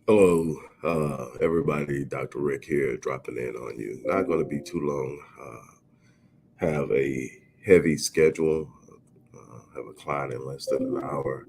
Hello, everybody. Dr. Rick here, dropping in on you. Not going to be too long. Have a heavy schedule. Have a client in less than an hour.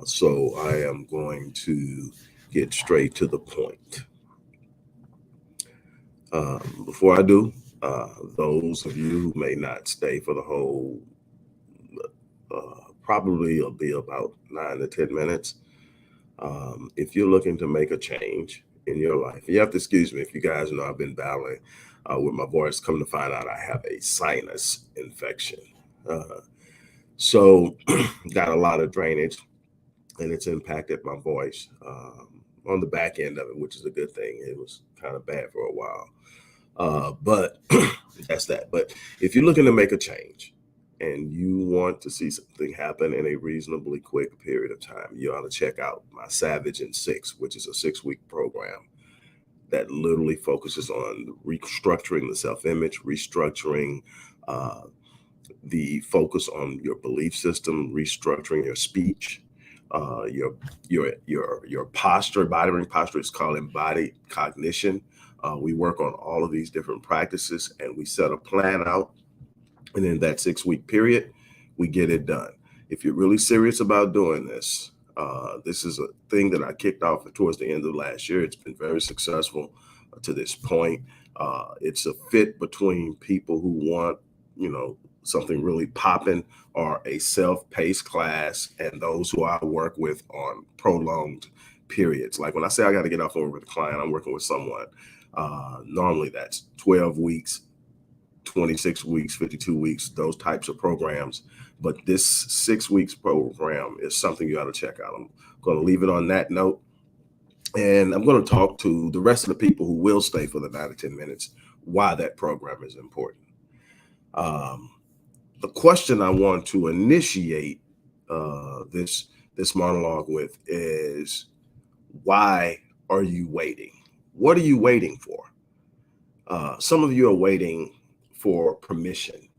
So I am going to get straight to the point. Before I do, those of you who may not stay for the whole, probably it'll be about 9 to 10 minutes. If you're looking to make a change in your life, you have to excuse me if you guys know I've been battling with my voice. Come to find out, I have a sinus infection. So, got a lot of drainage and it's impacted my voice on the back end of it, which is a good thing. It was kind of bad for a while. But that's that. But if you're looking to make a change, and you want to see something happen in a reasonably quick period of time, you ought to check out my Savage in 6, which is a 6-week program that literally focuses on restructuring the self-image, restructuring the focus on your belief system, restructuring your speech, your posture, body posture. Is called embodied cognition. We work on all of these different practices, and we set a plan out. And in that 6-week period, we get it done. If you're really serious about doing this, this is a thing that I kicked off towards the end of last year. It's been very successful to this point. It's a fit between people who want, something really popping or a self-paced class, and those who I work with on prolonged periods. Like when I say I got to get off over with a client, I'm working with someone. Normally that's 12 weeks, 26 weeks, 52 weeks, those types of programs. But this 6 weeks program is something you ought to check out. I'm going to leave it on that note. And I'm going to talk to the rest of the people who will stay for the 9 to 10 minutes why that program is important. The question I want to initiate this monologue with is, why are you waiting? What are you waiting for? Some of you are waiting for permission,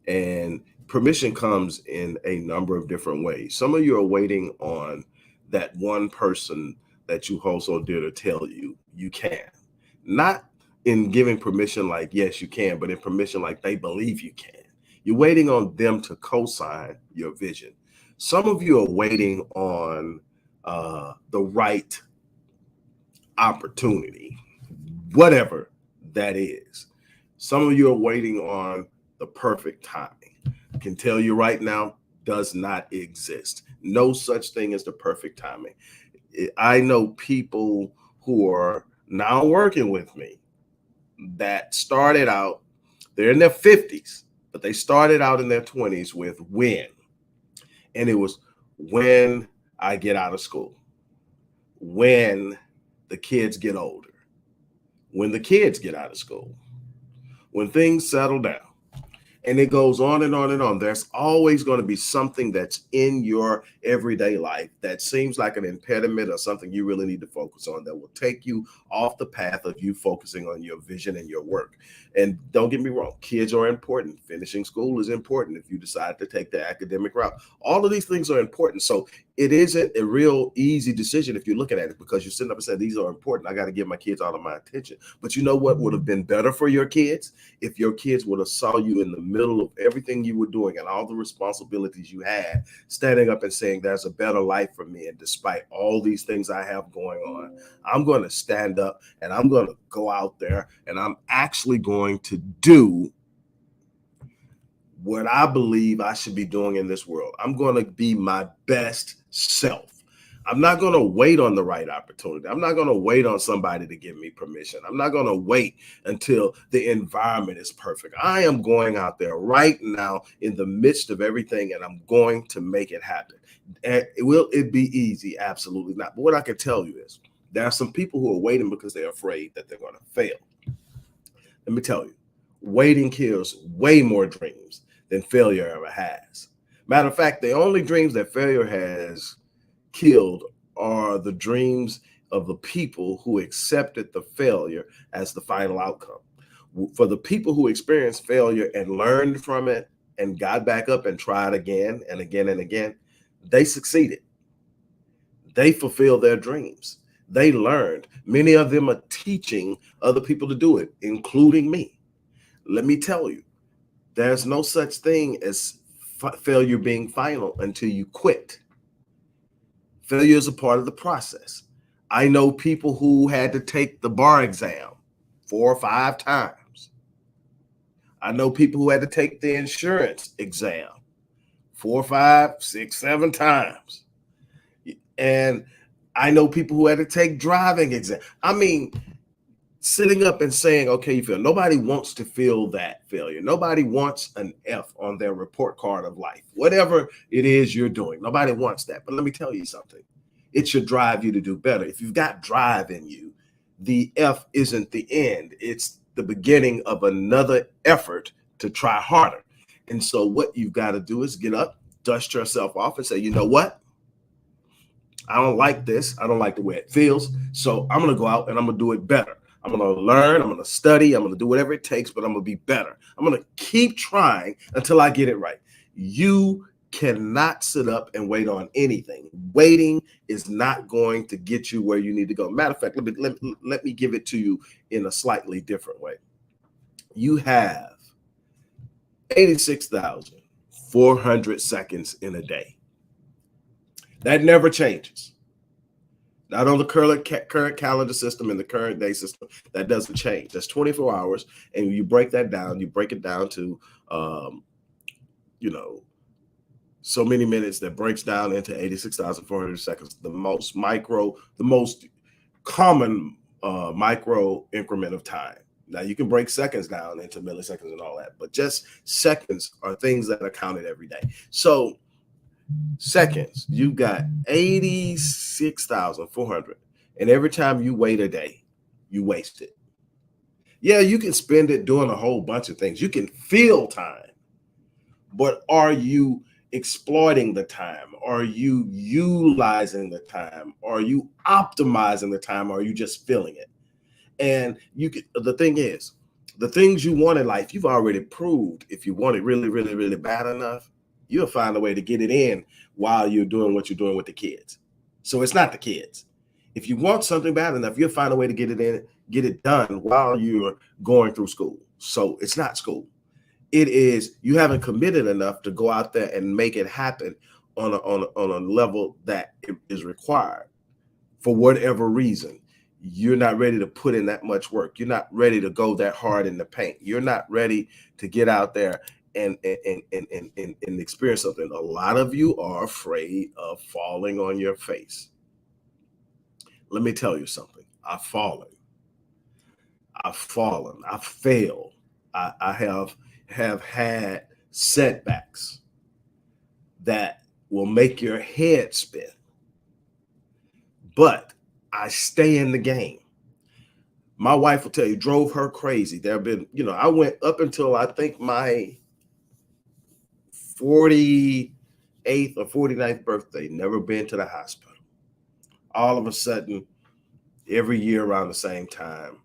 and permission comes in a number of different ways. Some of you are waiting on that one person that you hold so dear to tell you you can. Not in giving permission like, yes, you can, but in permission like they believe you can. You're waiting on them to co-sign your vision. Some of you are waiting on the right opportunity, whatever that is. Some of you are waiting on the perfect timing. I can tell you right now, does not exist. No such thing as the perfect timing. I know people who are now working with me that started out, they're in their 50s, but they started out in their 20s with when. And it was when I get out of school, when the kids get older, when the kids get out of school, when things settle down. And it goes on and on and on. There's always going to be something that's in your everyday life that seems like an impediment or something you really need to focus on that will take you off the path of you focusing on your vision and your work. And don't get me wrong, kids are important. Finishing school is important if you decide to take the academic route. All of these things are important. So it isn't a real easy decision if you're looking at it, because you're sitting up and saying, these are important. I got to give my kids all of my attention. But you know what would have been better for your kids? If your kids would have saw you in the middle of everything you were doing and all the responsibilities you had, standing up and saying, there's a better life for me. And despite all these things I have going on, I'm going to stand up and I'm going to go out there and I'm actually going to do what I believe I should be doing in this world. I'm going to be my best self. I'm not going to wait on the right opportunity. I'm not going to wait on somebody to give me permission. I'm not going to wait until the environment is perfect. I am going out there right now in the midst of everything, and I'm going to make it happen. And will it be easy? Absolutely not. But what I can tell you is there are some people who are waiting because they're afraid that they're going to fail. Let me tell you, waiting kills way more dreams than failure ever has. Matter of fact, the only dreams that failure has killed are the dreams of the people who accepted the failure as the final outcome. For the people who experienced failure and learned from it and got back up and tried again and again and again, They succeeded. They fulfilled their dreams. They learned. Many of them are teaching other people to do it, including me. Let me tell you, there's no such thing as failure being final until you quit. Failure is a part of the process. I know people who had to take the bar exam 4 or 5 times. I know people who had to take the insurance exam 4, 5, 6, 7 times. And I know people who had to take driving exam. I mean, sitting up and saying, okay, you fail. Nobody wants to feel that failure. Nobody wants an F on their report card of life. Whatever it is you're doing, nobody wants that. But let me tell you something. It should drive you to do better. If you've got drive in you, the F isn't the end. It's the beginning of another effort to try harder. And so what you've got to do is get up, dust yourself off and say, you know what? I don't like this. I don't like the way it feels. So I'm going to go out and I'm going to do it better. I'm going to learn. I'm going to study. I'm going to do whatever it takes, but I'm going to be better. I'm going to keep trying until I get it right. You cannot sit up and wait on anything. Waiting is not going to get you where you need to go. Matter of fact, let me give it to you in a slightly different way. You have 86,400 seconds in a day. That never changes. Not on the current calendar system and the current day system. That doesn't change. That's 24 hours. And you break that down. You break it down to, so many minutes that breaks down into 86,400 seconds. The most common micro increment of time. Now you can break seconds down into milliseconds and all that, but just seconds are things that are counted every day. So seconds, you got 86,400. And every time you wait a day, you waste it. Yeah, you can spend it doing a whole bunch of things. You can fill time, but are you exploiting the time? Are you utilizing the time? Are you optimizing the time? Or are you just filling it? And the thing is, the things you want in life, you've already proved. If you want it really, really, really bad enough, you'll find a way to get it in while you're doing what you're doing with the kids. So it's not the kids. If you want something bad enough, you'll find a way to get it in, get it done while you're going through school. So it's not school. It is you haven't committed enough to go out there and make it happen on a level that is required for whatever reason. You're not ready to put in that much work. You're not ready to go that hard in the paint. You're not ready to get out there and experience something. A lot of you are afraid of falling on your face. Let me tell you something. I've fallen. I've failed. I have had setbacks that will make your head spin. But I stay in the game. My wife will tell you, drove her crazy. There have been, I went up until I think my 48th or 49th birthday, never been to the hospital. All of a sudden, every year around the same time,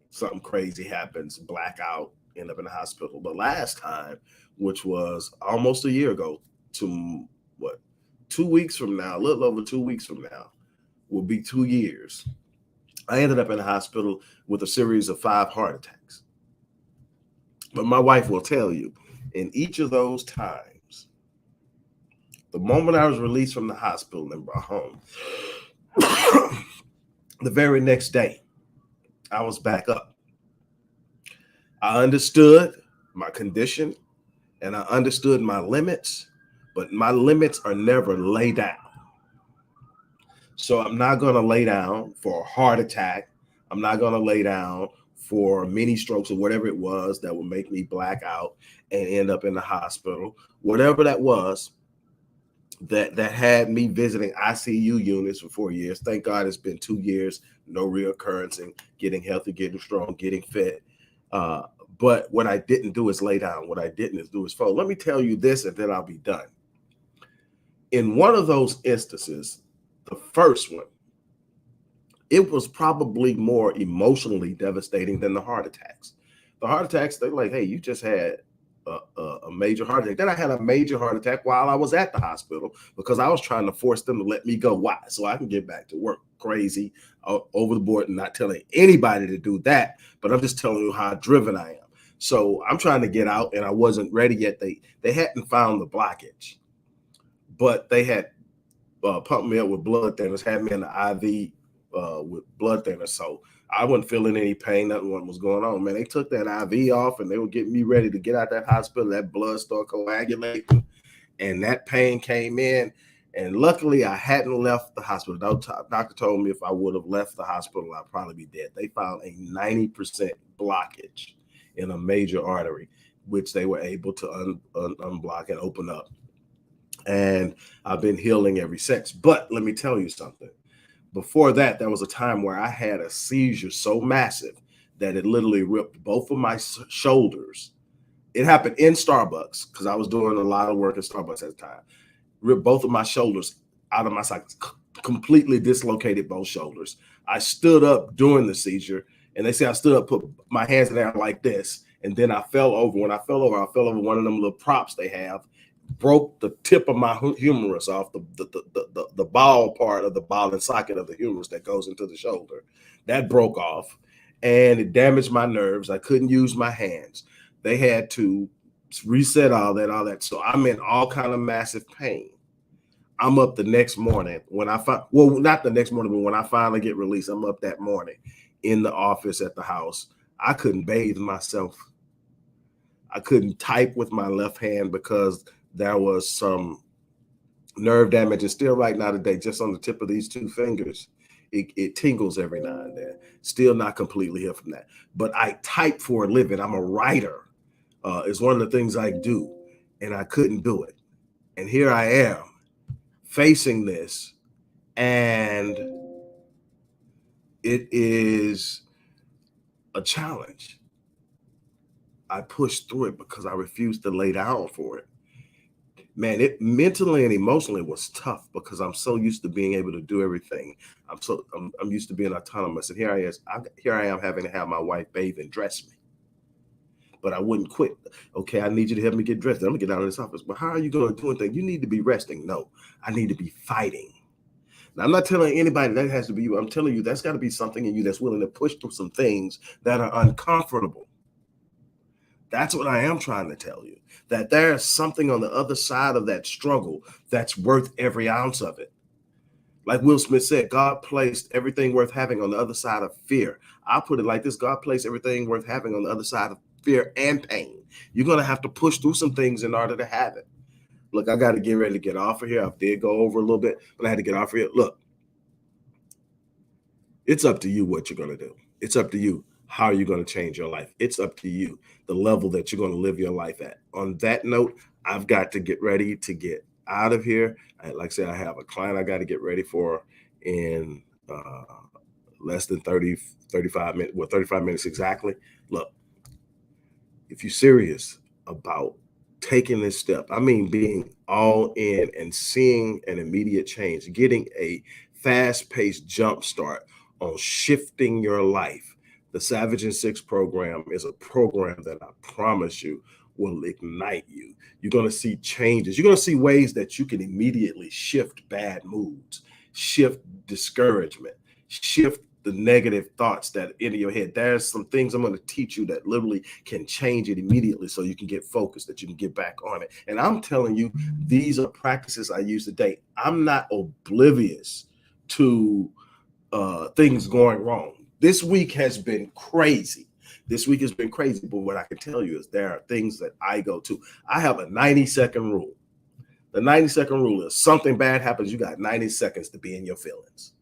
something crazy happens, blackout, end up in the hospital. But last time, which was almost a year ago, to 2 weeks from now, a little over 2 weeks from now, will be 2 years. I ended up in the hospital with a series of 5 heart attacks. But my wife will tell you, in each of those times, the moment I was released from the hospital and brought home, the very next day, I was back up. I understood my condition and I understood my limits, but my limits are never lay down. So I'm not going to lay down for a heart attack. I'm not going to lay down for mini strokes or whatever it was that would make me black out and end up in the hospital. Whatever that was that had me visiting ICU units for 4 years. Thank God it's been 2 years, no reoccurrence, and getting healthy, getting strong, getting fit. But what I didn't do is lay down. What I didn't do is fall. Let me tell you this, and then I'll be done. In one of those instances, the first one, it was probably more emotionally devastating than the heart attacks. The heart attacks, they're like, hey, you just had a major heart attack. Then I had a major heart attack while I was at the hospital because I was trying to force them to let me go. Why? So I can get back to work. Crazy, over the board, and not telling anybody to do that, but I'm just telling you how driven I am. So I'm trying to get out, and I wasn't ready yet. They hadn't found the blockage, but they had pumped me up with blood thinners, had me in the IV with blood thinners. So I wasn't feeling any pain, nothing was going on. Man, they took that IV off and they were getting me ready to get out that hospital. That blood started coagulating and that pain came in. And luckily, I hadn't left the hospital. The doctor told me if I would have left the hospital, I'd probably be dead. They found a 90% blockage in a major artery, which they were able to unblock and open up. And I've been healing ever since. But let me tell you something. Before that, there was a time where I had a seizure so massive that it literally ripped both of my shoulders. It happened in Starbucks because I was doing a lot of work at Starbucks at the time. Ripped both of my shoulders out of my sockets, completely dislocated both shoulders. I stood up during the seizure, and they say I stood up, put my hands in the air like this, and then I fell over. When I fell over one of them little props they have, broke the tip of my humerus off, the ball part of the ball and socket of the humerus that goes into the shoulder. That broke off, and it damaged my nerves. I couldn't use my hands. They had to reset all that. So I'm in all kind of massive pain. I'm up the next morning when not the next morning, but when I finally get released, I'm up that morning in the office at the house. I couldn't bathe myself. I couldn't type with my left hand because there was some nerve damage. And still right now today, just on the tip of these two fingers, it tingles every now and then. Still not completely healed from that. But I type for a living. I'm a writer. It's one of the things I do, and I couldn't do it. And here I am facing this, and it is a challenge. I pushed through it because I refused to lay down for it. Man, it mentally and emotionally was tough because I'm so used to being able to do everything. I'm used to being autonomous, and here I am having to have my wife bathe and dress me. But I wouldn't quit. Okay, I need you to help me get dressed. I'm gonna get out of this office. But how are you going to do anything? You need to be resting. No, I need to be fighting. Now, I'm not telling anybody that has to be you. I'm telling you that's got to be something in you that's willing to push through some things that are uncomfortable. That's what I am trying to tell you, that there's something on the other side of that struggle that's worth every ounce of it. Like Will Smith said, God placed everything worth having on the other side of fear. I'll put it like this: God placed everything worth having on the other side of fear and pain. You're going to have to push through some things in order to have it. Look, I got to get ready to get off of here. I did go over a little bit, but I had to get off of here. Look, it's up to you what you're going to do. It's up to you how you're going to change your life. It's up to you the level that you're going to live your life at. On that note, I've got to get ready to get out of here. Like I said, I have a client I got to get ready for in less than 35 minutes. Well, 35 minutes exactly. Look, if you're serious about taking this step, I mean, being all in and seeing an immediate change, getting a fast-paced jump start on shifting your life, the Savage and Six program is a program that I promise you will ignite you. You're going to see changes. You're going to see ways that you can immediately shift bad moods, shift discouragement, shift the negative thoughts that enter your head. There's some things I'm going to teach you that literally can change it immediately so you can get focused, that you can get back on it. And I'm telling you, these are practices I use today. I'm not oblivious to things going wrong. This week has been crazy. But what I can tell you is there are things that I go to. I have a 90-second rule. The 90-second rule is something bad happens, you got 90 seconds to be in your feelings.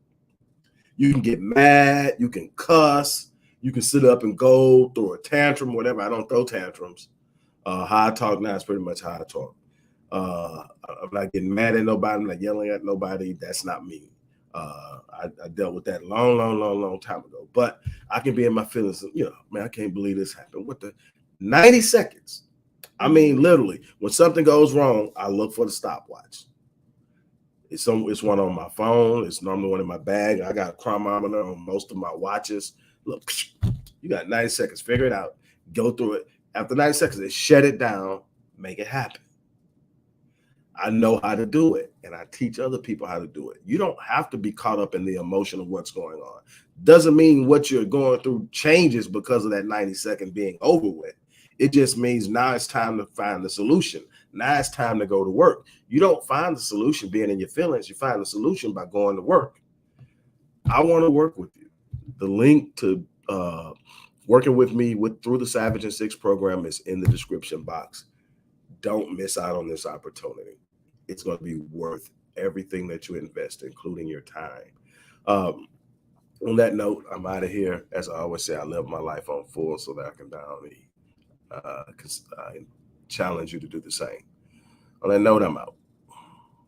You can get mad, you can cuss, you can sit up and go throw a tantrum, whatever. I don't throw tantrums. How I talk now is pretty much how I talk. I'm not getting mad at nobody, I'm not yelling at nobody. That's not me. I dealt with that long time ago. But I can be in my feelings, man, I can't believe this happened. What the 90 seconds? I mean, literally, when something goes wrong, I look for the stopwatch. It's one on my phone. It's normally one in my bag. I got a chronometer on most of my watches. Look, you got 90 seconds. Figure it out. Go through it. After 90 seconds, they shut it down, make it happen. I know how to do it, and I teach other people how to do it. You don't have to be caught up in the emotion of what's going on. Doesn't mean what you're going through changes because of that 90-second being over with. It just means now it's time to find the solution. Now it's time to go to work. You don't find the solution being in your feelings. You find the solution by going to work. I want to work with you. The link to working with me through the Savage and Six program is in the description box. Don't miss out on this opportunity. It's going to be worth everything that you invest, including your time. On that note, I'm out of here. As I always say, I live my life on full so that I can die on E. Because I challenge you to do the same. On that note, I'm out.